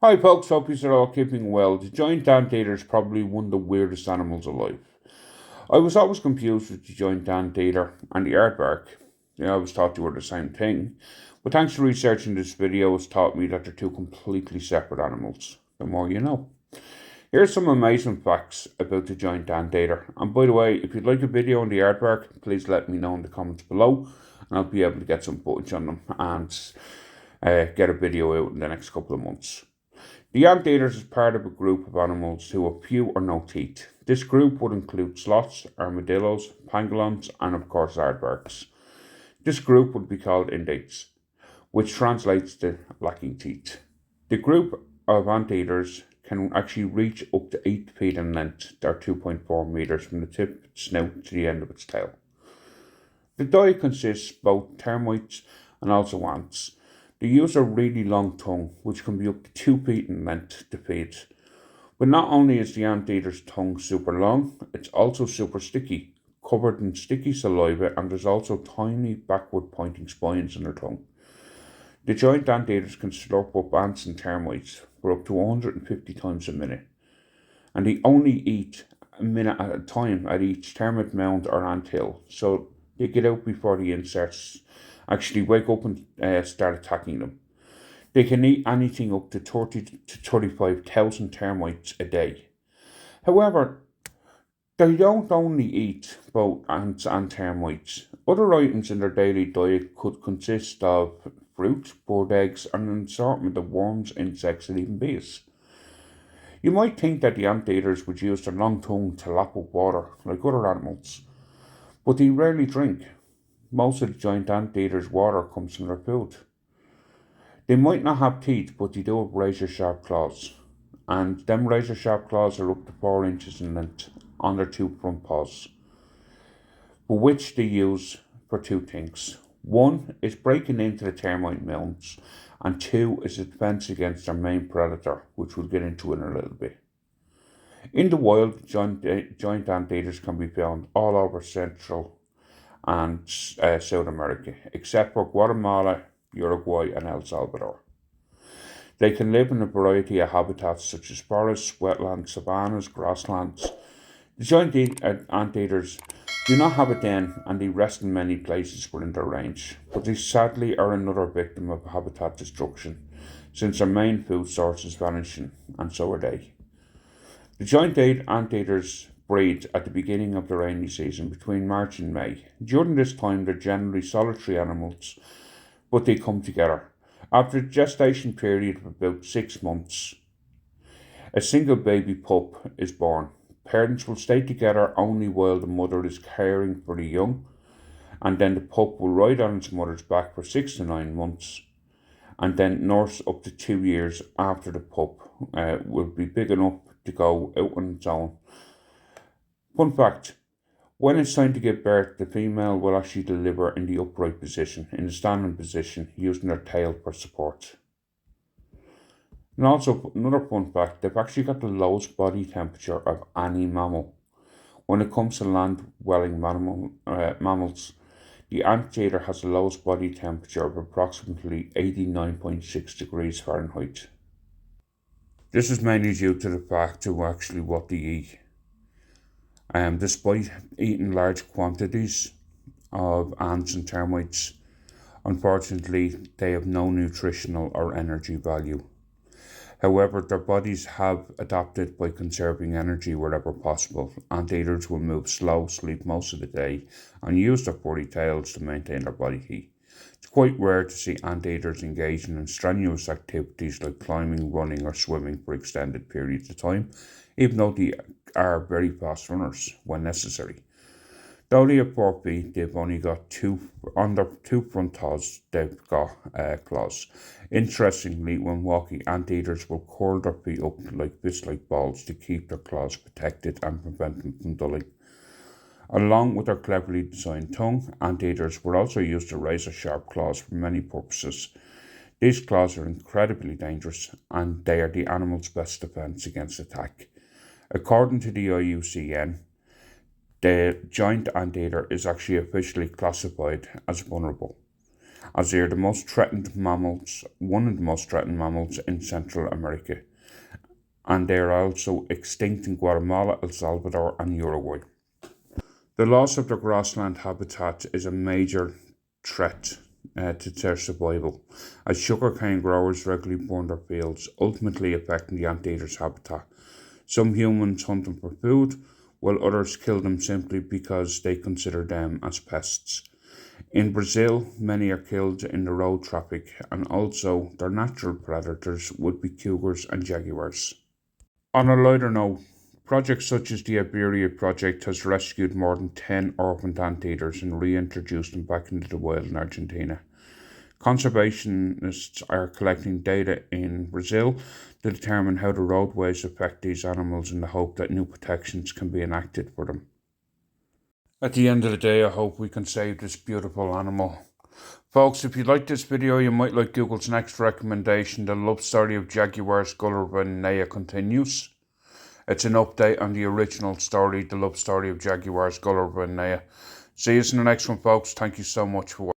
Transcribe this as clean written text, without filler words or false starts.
Hi folks, hope you're all keeping well. The giant anteater is probably one of the weirdest animals alive. I was always confused with the giant anteater and the aardvark. I always thought they were the same thing. But thanks to researching this video, it's taught me that they're two completely separate animals. The more you know. Here's some amazing facts about the giant anteater. And by the way, if you'd like a video on the aardvark, please let me know in the comments below. And I'll be able to get some footage on them and get a video out in the next couple of months. The anteaters is part of a group of animals who have few or no teeth. This group would include sloths, armadillos, pangolins, and of course aardvarks. This group would be called indates, which translates to lacking teeth. The group of anteaters can actually reach up to 8 feet in length, or 2.4 meters from the tip of its snout to the end of its tail. The diet consists of both termites and also ants. They use a really long tongue, which can be up to 2 feet in length, to feed. But not only is the anteater's tongue super long, it's also super sticky, covered in sticky saliva, and there's also tiny backward pointing spines in their tongue. The giant anteaters can slurp up ants and termites for up to 150 times a minute, and they only eat a minute at a time at each termite mound or anthill, so they get out before the insects actually wake up and start attacking them. They can eat anything up to 30 to 35,000 termites a day. However, they don't only eat both ants and termites. Other items in their daily diet could consist of fruit, bird eggs, and an assortment of worms, insects, and even bees. You might think that the anteaters would use their long tongue to lap up water like other animals, but they rarely drink. Most of the giant anteaters' water comes from their food. They might not have teeth, but they do have razor sharp claws. And them razor sharp claws are up to 4 inches in length on their two front paws, but which they use for two things. One is breaking into the termite mounds, and two is a defense against their main predator, which we'll get into in a little bit. In the wild, giant anteaters can be found all over Central and South America, except for Guatemala, Uruguay, and El Salvador. They can live in a variety of habitats such as forests, wetlands, savannas, grasslands. The giant anteaters do not have a den and they rest in many places within their range, but they sadly are another victim of habitat destruction since their main food source is vanishing, and so are they. The giant anteaters breed at the beginning of the rainy season between March and May. During this time, they're generally solitary animals, but they come together. After a gestation period of about 6 months, a single baby pup is born. Parents will stay together only while the mother is caring for the young, and then the pup will ride on its mother's back for 6 to 9 months, and then nurse up to 2 years after the pup will be big enough to go out on its own. Fun fact, when it's time to give birth, the female will actually deliver in the upright position, in the standing position, using their tail for support. And also, another fun fact, they've actually got the lowest body temperature of any mammal. When it comes to land-dwelling mammals, the anteater has the lowest body temperature of approximately 89.6 degrees Fahrenheit. This is mainly due to the fact of actually what they eat. Despite eating large quantities of ants and termites, unfortunately, they have no nutritional or energy value. However, their bodies have adapted by conserving energy wherever possible. Anteaters will move slow, sleep most of the day, and use their furry tails to maintain their body heat. It's quite rare to see anteaters engaging in strenuous activities like climbing, running, or swimming for extended periods of time, even though they are very fast runners when necessary. Though they have 4 feet, they've only got on their two front paws, they've got claws. Interestingly, when walking, anteaters will curl their feet up like fist-like balls to keep their claws protected and prevent them from dulling. Along with their cleverly designed tongue, anteaters will also use their razor-sharp claws for many purposes. These claws are incredibly dangerous, and they are the animal's best defense against attack. According to the IUCN, the giant anteater is actually officially classified as vulnerable. as they are the most threatened mammals, one of the most threatened mammals in Central America, and they are also extinct in Guatemala, El Salvador, and Uruguay. The loss of their grassland habitat is a major threat to their survival, as sugarcane growers regularly burn their fields, ultimately affecting the anteater's habitat. Some humans hunt them for food, while others kill them simply because they consider them as pests. In Brazil, many are killed in the road traffic, and also their natural predators would be cougars and jaguars. On a lighter note, projects such as the Iberia project has rescued more than 10 orphaned anteaters and reintroduced them back into the wild in Argentina. Conservationists are collecting data in Brazil to determine how the roadways affect these animals in the hope that new protections can be enacted for them. At the end of the day, I hope we can save this beautiful animal. Folks, if you like this video, you might like Google's next recommendation, The Love Story of Jaguars Gullerbanea Continues. It's an update on the original story, The Love Story of Jaguars Gullerbanea. See you in the next one, folks. Thank you so much for watching.